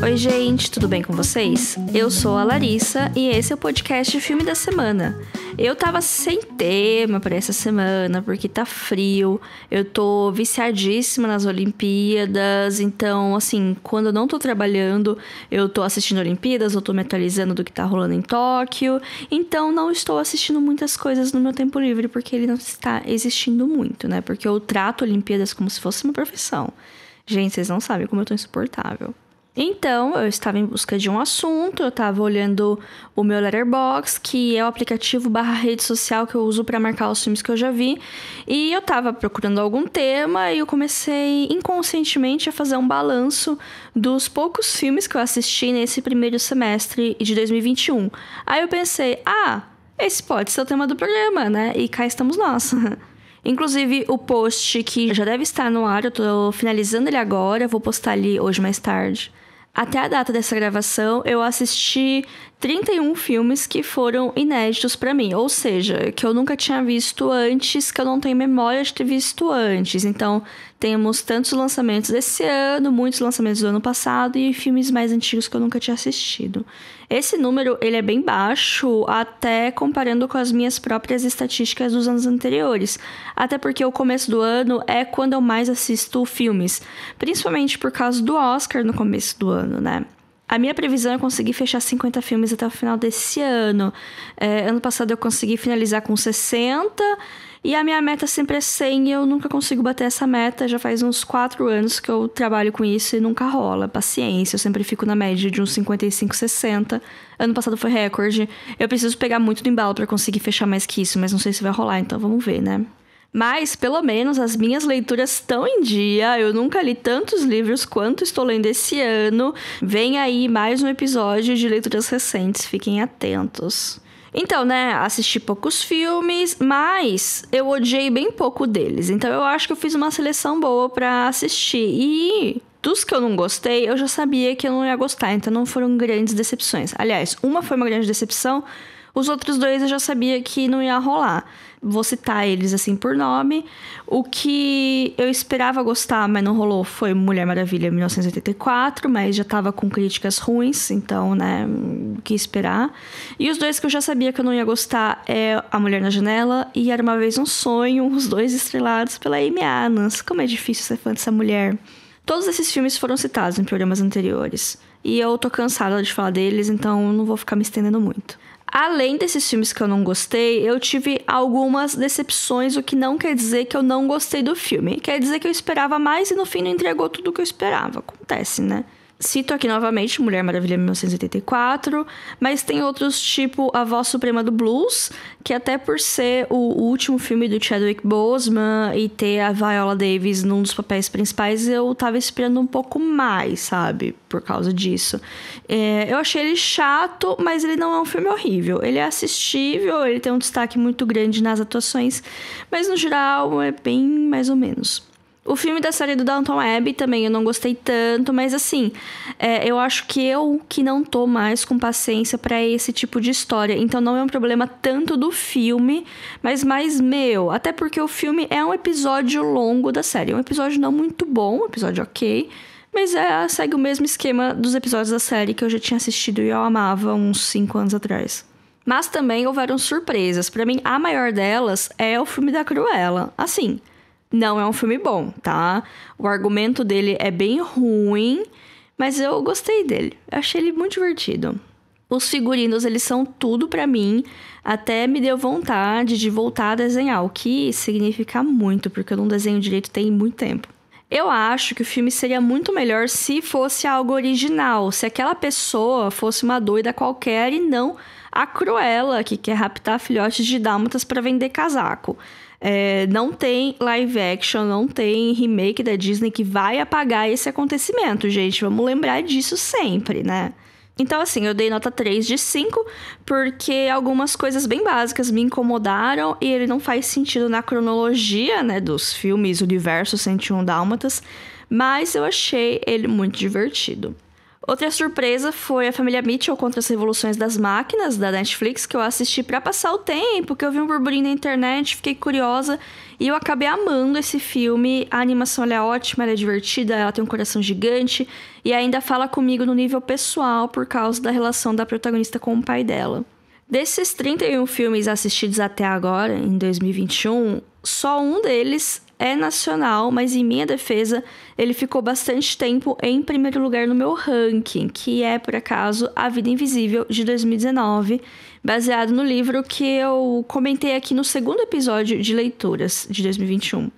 Oi gente, tudo bem com vocês? Eu sou a Larissa e esse é o podcast Filme da Semana. Eu tava sem tema pra essa semana porque tá frio, eu tô viciadíssima nas Olimpíadas, então assim, quando eu não tô trabalhando, eu tô assistindo Olimpíadas, eu tô me atualizando do que tá rolando em Tóquio, então não estou assistindo muitas coisas no meu tempo livre porque ele não está existindo muito, né? Porque eu trato Olimpíadas como se fosse uma profissão. Gente, vocês não sabem como eu tô insuportável. Então, eu estava em busca de um assunto, eu estava olhando o meu Letterboxd, que é o aplicativo / rede social que eu uso para marcar os filmes que eu já vi, e eu estava procurando algum tema e eu comecei inconscientemente a fazer um balanço dos poucos filmes que eu assisti nesse primeiro semestre de 2021. Aí eu pensei, esse pode ser o tema do programa, né? E cá estamos nós. Inclusive, o post que já deve estar no ar, eu tô finalizando ele agora, vou postar ali hoje mais tarde. Até a data dessa gravação, eu assisti 31 filmes que foram inéditos pra mim. Ou seja, que eu nunca tinha visto antes, que eu não tenho memória de ter visto antes. Então, temos tantos lançamentos desse ano, muitos lançamentos do ano passado e filmes mais antigos que eu nunca tinha assistido. Esse número, ele é bem baixo, até comparando com as minhas próprias estatísticas dos anos anteriores. Até porque o começo do ano é quando eu mais assisto filmes. Principalmente por causa do Oscar no começo do ano, né? A minha previsão é conseguir fechar 50 filmes até o final desse ano. Ano passado eu consegui finalizar com 60... E a minha meta sempre é 100 e eu nunca consigo bater essa meta. Já faz uns 4 anos que eu trabalho com isso e nunca rola. Paciência, eu sempre fico na média de uns 55, 60. Ano passado foi recorde. Eu preciso pegar muito do embalo pra conseguir fechar mais que isso, mas não sei se vai rolar, então vamos ver, né? Mas, pelo menos, as minhas leituras estão em dia. Eu nunca li tantos livros quanto estou lendo esse ano. Vem aí mais um episódio de leituras recentes. Fiquem atentos. Então, né, assisti poucos filmes, mas eu odiei bem pouco deles. Então, eu acho que eu fiz uma seleção boa pra assistir. E dos que eu não gostei, eu já sabia que eu não ia gostar. Então, não foram grandes decepções. Aliás, uma foi uma grande decepção. Os outros dois eu já sabia que não ia rolar. Vou citar eles assim por nome. O que eu esperava gostar, mas não rolou, foi Mulher Maravilha 1984, mas já tava com críticas ruins, então, né, o que esperar. E os dois que eu já sabia que eu não ia gostar é A Mulher na Janela e Era Uma Vez um Sonho, os dois estrelados pela Amy Adams. Como é difícil ser fã dessa mulher. Todos esses filmes foram citados em programas anteriores. E eu tô cansada de falar deles, então não vou ficar me estendendo muito. Além desses filmes que eu não gostei, eu tive algumas decepções, o que não quer dizer que eu não gostei do filme. Quer dizer que eu esperava mais e no fim não entregou tudo o que eu esperava. Acontece, né? Cito aqui novamente Mulher Maravilha 1984, mas tem outros tipo A Voz Suprema do Blues, que até por ser o último filme do Chadwick Boseman e ter a Viola Davis num dos papéis principais, eu tava esperando um pouco mais, sabe? Por causa disso. Eu achei ele chato, mas ele não é um filme horrível. Ele é assistível, ele tem um destaque muito grande nas atuações, mas no geral é bem mais ou menos. O filme da série do Downton Abbey também eu não gostei tanto, mas assim, eu acho que eu que não tô mais com paciência pra esse tipo de história. Então não é um problema tanto do filme, mas mais meu. Até porque o filme é um episódio longo da série. É um episódio não muito bom, um episódio ok, mas segue o mesmo esquema dos episódios da série que eu já tinha assistido e eu amava uns 5 anos atrás. Mas também houveram surpresas. Pra mim, a maior delas é o filme da Cruella. Assim, não é um filme bom, tá? O argumento dele é bem ruim, mas eu gostei dele. Eu achei ele muito divertido. Os figurinos, eles são tudo pra mim. Até me deu vontade de voltar a desenhar, o que significa muito, porque eu não desenho direito tem muito tempo. Eu acho que o filme seria muito melhor se fosse algo original, se aquela pessoa fosse uma doida qualquer e não a Cruella, que quer raptar filhotes de dálmatas pra vender casaco. Não tem live action, não tem remake da Disney que vai apagar esse acontecimento, gente. Vamos lembrar disso sempre, né? Então, assim, eu dei nota 3 de 5, porque algumas coisas bem básicas me incomodaram e ele não faz sentido na cronologia, né, dos filmes Universo 101 Dálmatas, mas eu achei ele muito divertido. Outra surpresa foi A Família Mitchell contra as Revoluções das Máquinas, da Netflix, que eu assisti pra passar o tempo, que eu vi um burburinho na internet, fiquei curiosa e eu acabei amando esse filme. A animação ela é ótima, ela é divertida, ela tem um coração gigante e ainda fala comigo no nível pessoal por causa da relação da protagonista com o pai dela. Desses 31 filmes assistidos até agora, em 2021, só um deles é nacional, mas em minha defesa, ele ficou bastante tempo em primeiro lugar no meu ranking, que é, por acaso, A Vida Invisível, de 2019, baseado no livro que eu comentei aqui no segundo episódio de leituras de 2021.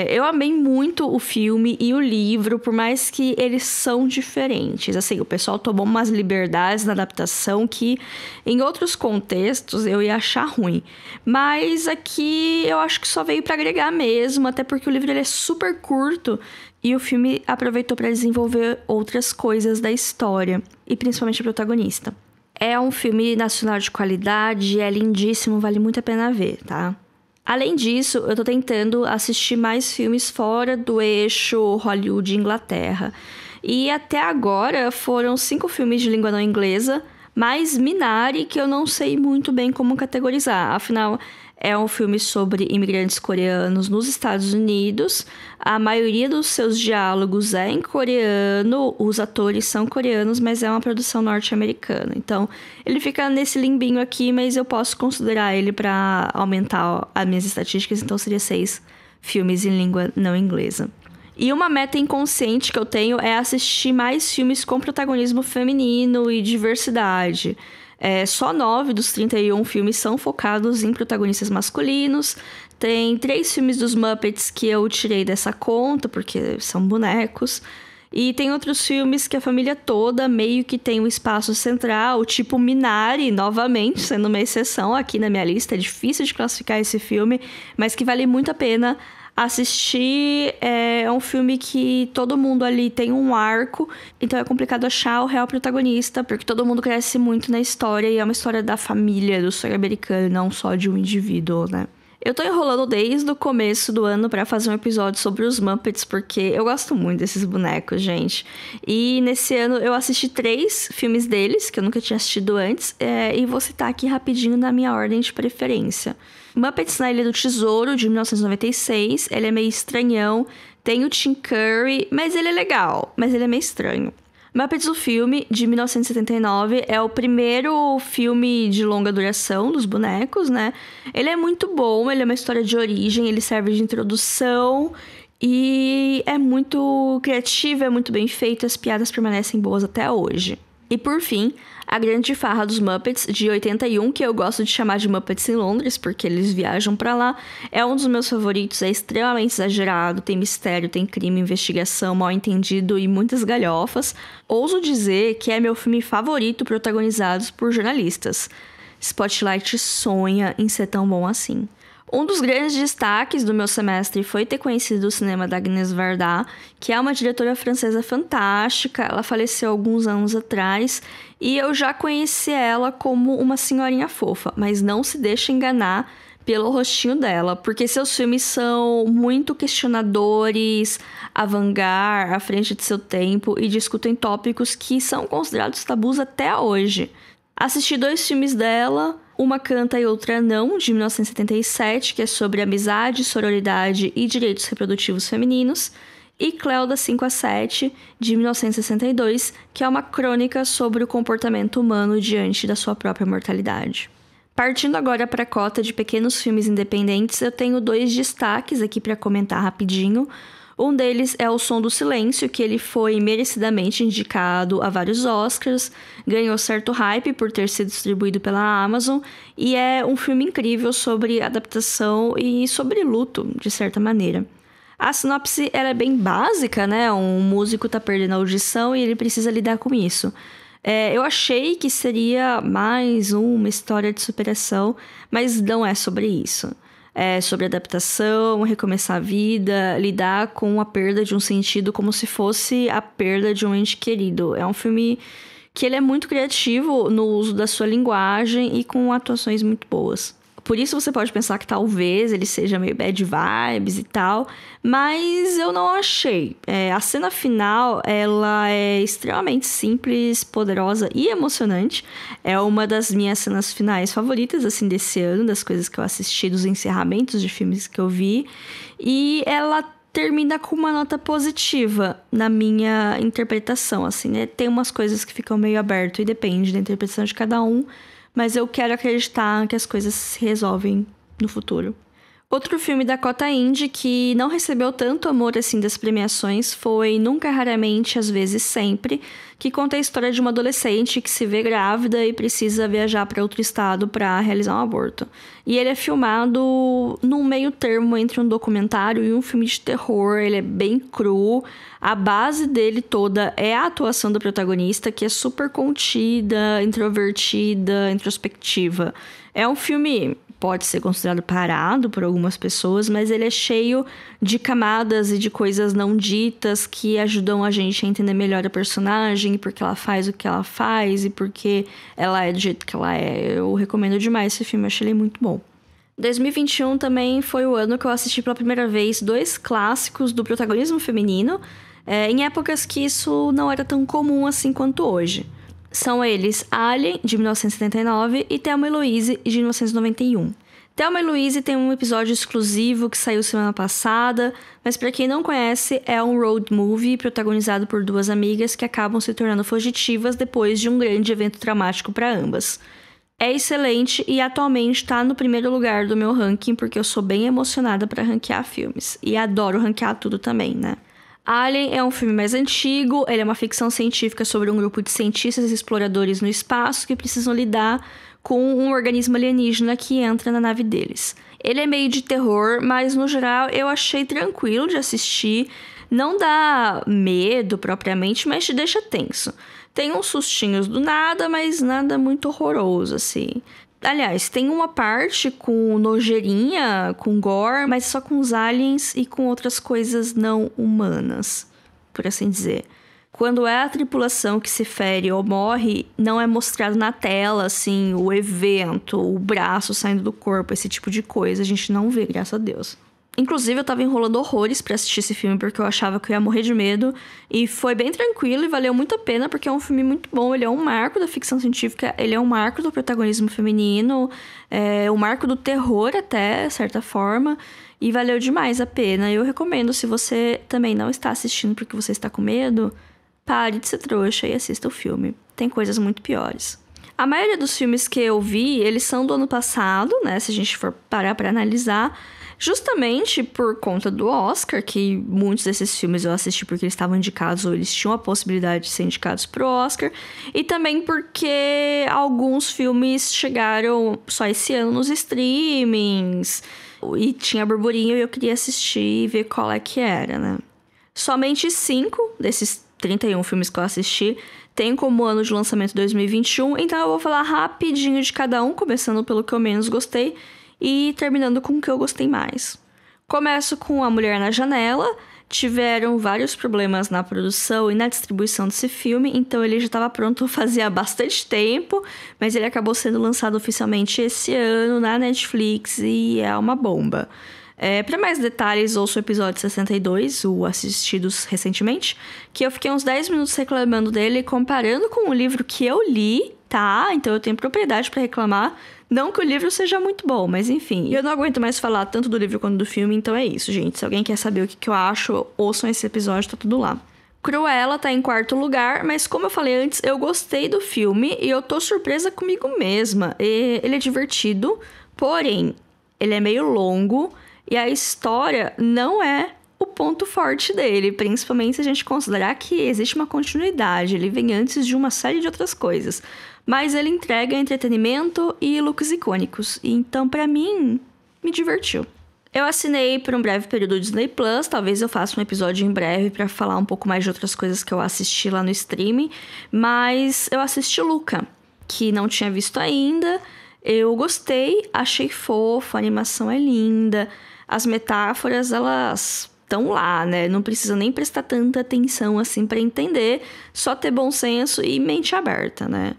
Eu amei muito o filme e o livro, por mais que eles são diferentes. Assim, o pessoal tomou umas liberdades na adaptação que, em outros contextos, eu ia achar ruim. Mas aqui eu acho que só veio para agregar mesmo, até porque o livro ele é super curto e o filme aproveitou para desenvolver outras coisas da história, e principalmente a protagonista. É um filme nacional de qualidade, é lindíssimo, vale muito a pena ver, tá? Além disso, eu tô tentando assistir mais filmes fora do eixo Hollywood e Inglaterra. E até agora foram 5 filmes de língua não inglesa, mais Minari, que eu não sei muito bem como categorizar. Afinal, é um filme sobre imigrantes coreanos nos Estados Unidos. A maioria dos seus diálogos é em coreano, os atores são coreanos, mas é uma produção norte-americana. Então, ele fica nesse limbinho aqui, mas eu posso considerar ele para aumentar as minhas estatísticas, então seria 6 filmes em língua não inglesa. E uma meta inconsciente que eu tenho é assistir mais filmes com protagonismo feminino e diversidade. Só 9 dos 31 filmes são focados em protagonistas masculinos. Tem 3 filmes dos Muppets que eu tirei dessa conta, porque são bonecos. E tem outros filmes que a família toda meio que tem um espaço central, tipo Minari, novamente, sendo uma exceção aqui na minha lista. É difícil de classificar esse filme, mas que vale muito a pena assistir. É um filme que todo mundo ali tem um arco, então é complicado achar o real protagonista, porque todo mundo cresce muito na história e é uma história da família, do sonho americano, não só de um indivíduo, né? Eu tô enrolando desde o começo do ano pra fazer um episódio sobre os Muppets, porque eu gosto muito desses bonecos, gente. E nesse ano eu assisti 3 filmes deles, que eu nunca tinha assistido antes, e vou citar aqui rapidinho na minha ordem de preferência. Muppets na Ilha do Tesouro, de 1996, ele é meio estranhão, tem o Tim Curry, mas ele é legal, mas ele é meio estranho. Muppets, o filme, de 1979, é o primeiro filme de longa duração dos bonecos, né? Ele é muito bom, ele é uma história de origem, ele serve de introdução e é muito criativo, é muito bem feito, as piadas permanecem boas até hoje. E por fim, A Grande Farra dos Muppets, de 81, que eu gosto de chamar de Muppets em Londres, porque eles viajam pra lá, é um dos meus favoritos, é extremamente exagerado, tem mistério, tem crime, investigação, mal-entendido e muitas galhofas. Ouso dizer que é meu filme favorito protagonizado por jornalistas. Spotlight sonha em ser tão bom assim. Um dos grandes destaques do meu semestre foi ter conhecido o cinema da Agnès Varda, que é uma diretora francesa fantástica. Ela faleceu alguns anos atrás e eu já conheci ela como uma senhorinha fofa, mas não se deixe enganar pelo rostinho dela, porque seus filmes são muito questionadores, avant-garde, à frente de seu tempo e discutem tópicos que são considerados tabus até hoje. Assisti 2 filmes dela, Uma Canta e Outra Não, de 1977, que é sobre amizade, sororidade e direitos reprodutivos femininos, e Cleo das 5 às 7, de 1962, que é uma crônica sobre o comportamento humano diante da sua própria mortalidade. Partindo agora para a cota de pequenos filmes independentes, eu tenho 2 destaques aqui para comentar rapidinho. Um deles é O Som do Silêncio, que ele foi merecidamente indicado a vários Oscars, ganhou certo hype por ter sido distribuído pela Amazon, e é um filme incrível sobre adaptação e sobre luto, de certa maneira. A sinopse ela é bem básica, né? Um músico tá perdendo a audição e ele precisa lidar com isso. Eu achei que seria mais uma história de superação, mas não é sobre isso. É sobre adaptação, recomeçar a vida, lidar com a perda de um sentido como se fosse a perda de um ente querido. É um filme que ele é muito criativo no uso da sua linguagem e com atuações muito boas. O Por isso você pode pensar que talvez ele seja meio bad vibes e tal, mas eu não achei. A cena final, ela é extremamente simples, poderosa e emocionante. É uma das minhas cenas finais favoritas, assim, desse ano, das coisas que eu assisti, dos encerramentos de filmes que eu vi. E ela termina com uma nota positiva na minha interpretação, assim, né? Tem umas coisas que ficam meio aberto e depende da interpretação de cada um, mas eu quero acreditar que as coisas se resolvem no futuro. Outro filme da cota indie que não recebeu tanto amor assim das premiações foi Nunca, Raramente, Às Vezes, Sempre, que conta a história de uma adolescente que se vê grávida e precisa viajar para outro estado para realizar um aborto. E ele é filmado num meio termo entre um documentário e um filme de terror, ele é bem cru. A base dele toda é a atuação da protagonista, que é super contida, introvertida, introspectiva. É um filme, pode ser considerado parado por algumas pessoas, mas ele é cheio de camadas e de coisas não ditas que ajudam a gente a entender melhor a personagem, e porque ela faz o que ela faz e porque ela é do jeito que ela é. Eu recomendo demais esse filme, achei ele muito bom. 2021 também foi o ano que eu assisti pela primeira vez 2 clássicos do protagonismo feminino, em épocas que isso não era tão comum assim quanto hoje. São eles Alien, de 1979, e Thelma e Louise, de 1991. Thelma e Louise tem um episódio exclusivo que saiu semana passada, mas para quem não conhece, é um road movie protagonizado por 2 amigas que acabam se tornando fugitivas depois de um grande evento traumático para ambas. É excelente e atualmente está no primeiro lugar do meu ranking, porque eu sou bem emocionada para ranquear filmes. E adoro ranquear tudo também, né? Alien é um filme mais antigo, ele é uma ficção científica sobre um grupo de cientistas e exploradores no espaço que precisam lidar com um organismo alienígena que entra na nave deles. Ele é meio de terror, mas no geral eu achei tranquilo de assistir. Não dá medo propriamente, mas te deixa tenso. Tem uns sustinhos do nada, mas nada muito horroroso, assim. Aliás, tem uma parte com nojeirinha, com gore, mas só com os aliens e com outras coisas não humanas, por assim dizer. Quando é a tripulação que se fere ou morre, não é mostrado na tela, assim, o evento, o braço saindo do corpo, esse tipo de coisa. A gente não vê, graças a Deus. Inclusive, eu tava enrolando horrores pra assistir esse filme, porque eu achava que eu ia morrer de medo. E foi bem tranquilo e valeu muito a pena, porque é um filme muito bom. Ele é um marco da ficção científica, ele é um marco do protagonismo feminino, é um marco do terror até, de certa forma. E valeu demais a pena. Eu recomendo, se você também não está assistindo porque você está com medo, pare de ser trouxa e assista o filme. Tem coisas muito piores. A maioria dos filmes que eu vi, eles são do ano passado, né? Se a gente for parar pra analisar. Justamente por conta do Oscar, que muitos desses filmes eu assisti porque eles estavam indicados ou eles tinham a possibilidade de ser indicados pro Oscar. E também porque alguns filmes chegaram só esse ano nos streamings. E tinha burburinho e eu queria assistir e ver qual é que era, né? Somente 5 desses 31 filmes que eu assisti tem como ano de lançamento 2021. Então eu vou falar rapidinho de cada um, começando pelo que eu menos gostei e terminando com o que eu gostei mais. Começo com A Mulher na Janela. Tiveram vários problemas na produção e na distribuição desse filme, então ele já estava pronto fazia bastante tempo, mas ele acabou sendo lançado oficialmente esse ano na Netflix e é uma bomba. Para mais detalhes, ouça o episódio 62, o assistidos recentemente, que eu fiquei uns 10 minutos reclamando dele, comparando com o livro que eu li, tá? Então eu tenho propriedade para reclamar. Não que o livro seja muito bom, mas enfim. Eu não aguento mais falar tanto do livro quanto do filme, então é isso, gente. Se alguém quer saber o que eu acho, ouçam esse episódio, tá tudo lá. Cruella tá em 4º lugar, mas como eu falei antes, eu gostei do filme e eu tô surpresa comigo mesma. Ele é divertido, porém, ele é meio longo e a história não é o ponto forte dele, principalmente se a gente considerar que existe uma continuidade, ele vem antes de uma série de outras coisas. Mas ele entrega entretenimento e looks icônicos, então pra mim, me divertiu. Eu assinei por um breve período do Disney Plus, talvez eu faça um episódio em breve pra falar um pouco mais de outras coisas que eu assisti lá no streaming, mas eu assisti Luca, que não tinha visto ainda, eu gostei, achei fofo, a animação é linda, as metáforas, elas estão lá, né? Não precisa nem prestar tanta atenção assim pra entender, só ter bom senso e mente aberta, né?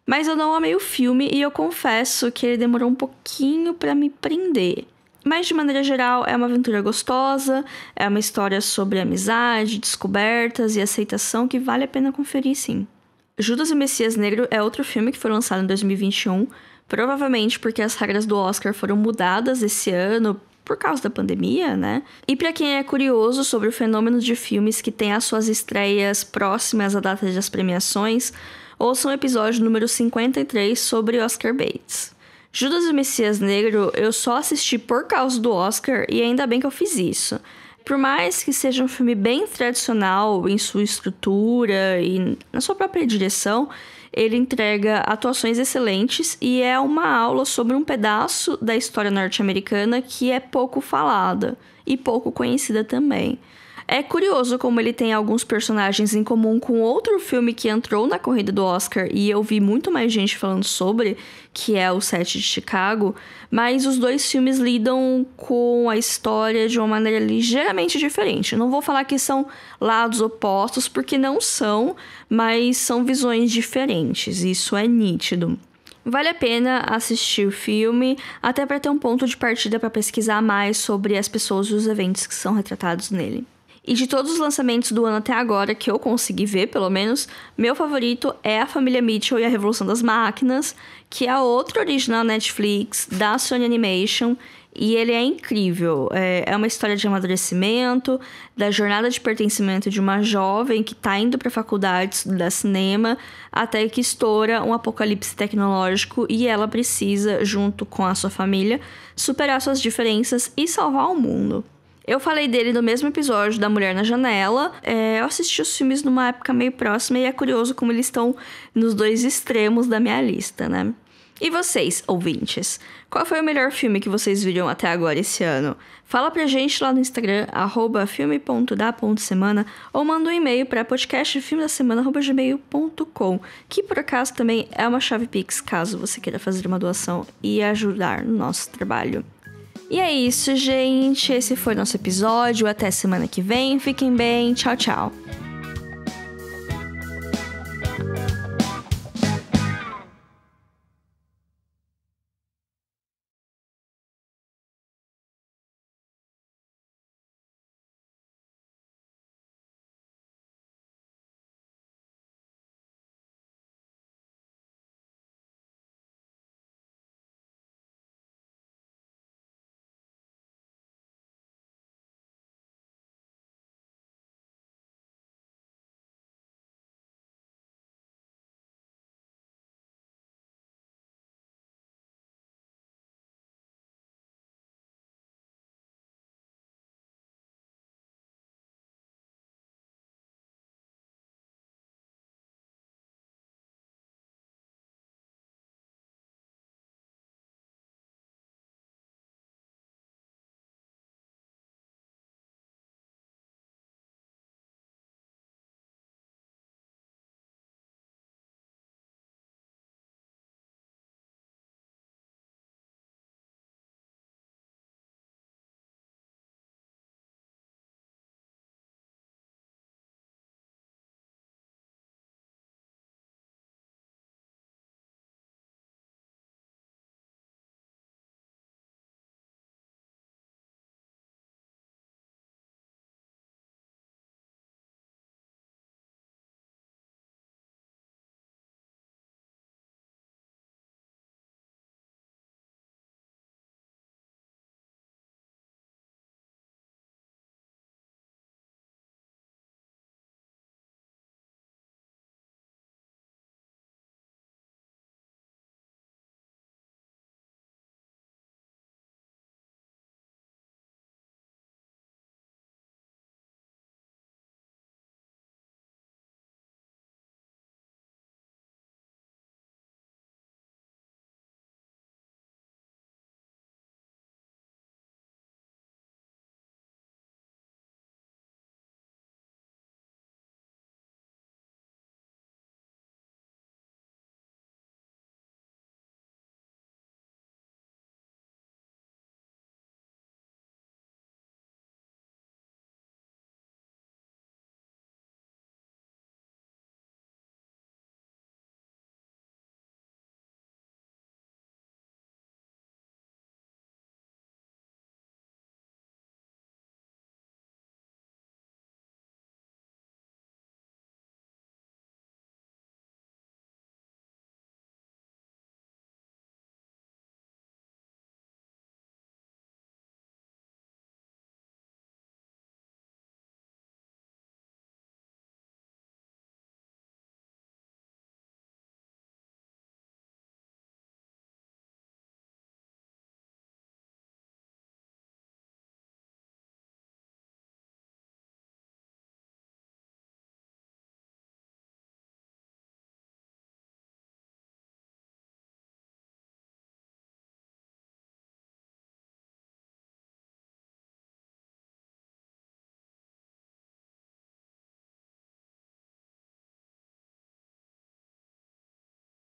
Mas eu não amei o filme e eu confesso que ele demorou um pouquinho pra me prender. Mas, de maneira geral, é uma aventura gostosa, é uma história sobre amizade, descobertas e aceitação que vale a pena conferir, sim. Judas e o Messias Negro é outro filme que foi lançado em 2021, provavelmente porque as regras do Oscar foram mudadas esse ano por causa da pandemia, né? E pra quem é curioso sobre o fenômeno de filmes que têm as suas estreias próximas à data das premiações, ouça o episódio número 53 sobre Oscar Bates. Judas e o Messias Negro eu só assisti por causa do Oscar e ainda bem que eu fiz isso. Por mais que seja um filme bem tradicional em sua estrutura e na sua própria direção, ele entrega atuações excelentes e é uma aula sobre um pedaço da história norte-americana que é pouco falada e pouco conhecida também. É curioso como ele tem alguns personagens em comum com outro filme que entrou na corrida do Oscar e eu vi muito mais gente falando sobre, que é o 7 de Chicago, mas os dois filmes lidam com a história de uma maneira ligeiramente diferente. Não vou falar que são lados opostos, porque não são, mas são visões diferentes, isso é nítido. Vale a pena assistir o filme, até para ter um ponto de partida para pesquisar mais sobre as pessoas e os eventos que são retratados nele. E de todos os lançamentos do ano até agora, que eu consegui ver, pelo menos, meu favorito é A Família Mitchell e a Revolução das Máquinas, que é outro original Netflix, da Sony Animation, e ele é incrível. É uma história de amadurecimento, da jornada de pertencimento de uma jovem que está indo para a faculdade estudar cinema, até que estoura um apocalipse tecnológico e ela precisa, junto com a sua família, superar suas diferenças e salvar o mundo. Eu falei dele no mesmo episódio da Mulher na Janela. Eu assisti os filmes numa época meio próxima e é curioso como eles estão nos dois extremos da minha lista, né? E vocês, ouvintes? Qual foi o melhor filme que vocês viram até agora esse ano? Fala pra gente lá no Instagram, @filme.da.semana, ou manda um e-mail para podcastfilmedasemana@gmail.com, que por acaso também é uma chave Pix, caso você queira fazer uma doação e ajudar no nosso trabalho. E é isso, gente. Esse foi nosso episódio. Até semana que vem. Fiquem bem. Tchau, tchau.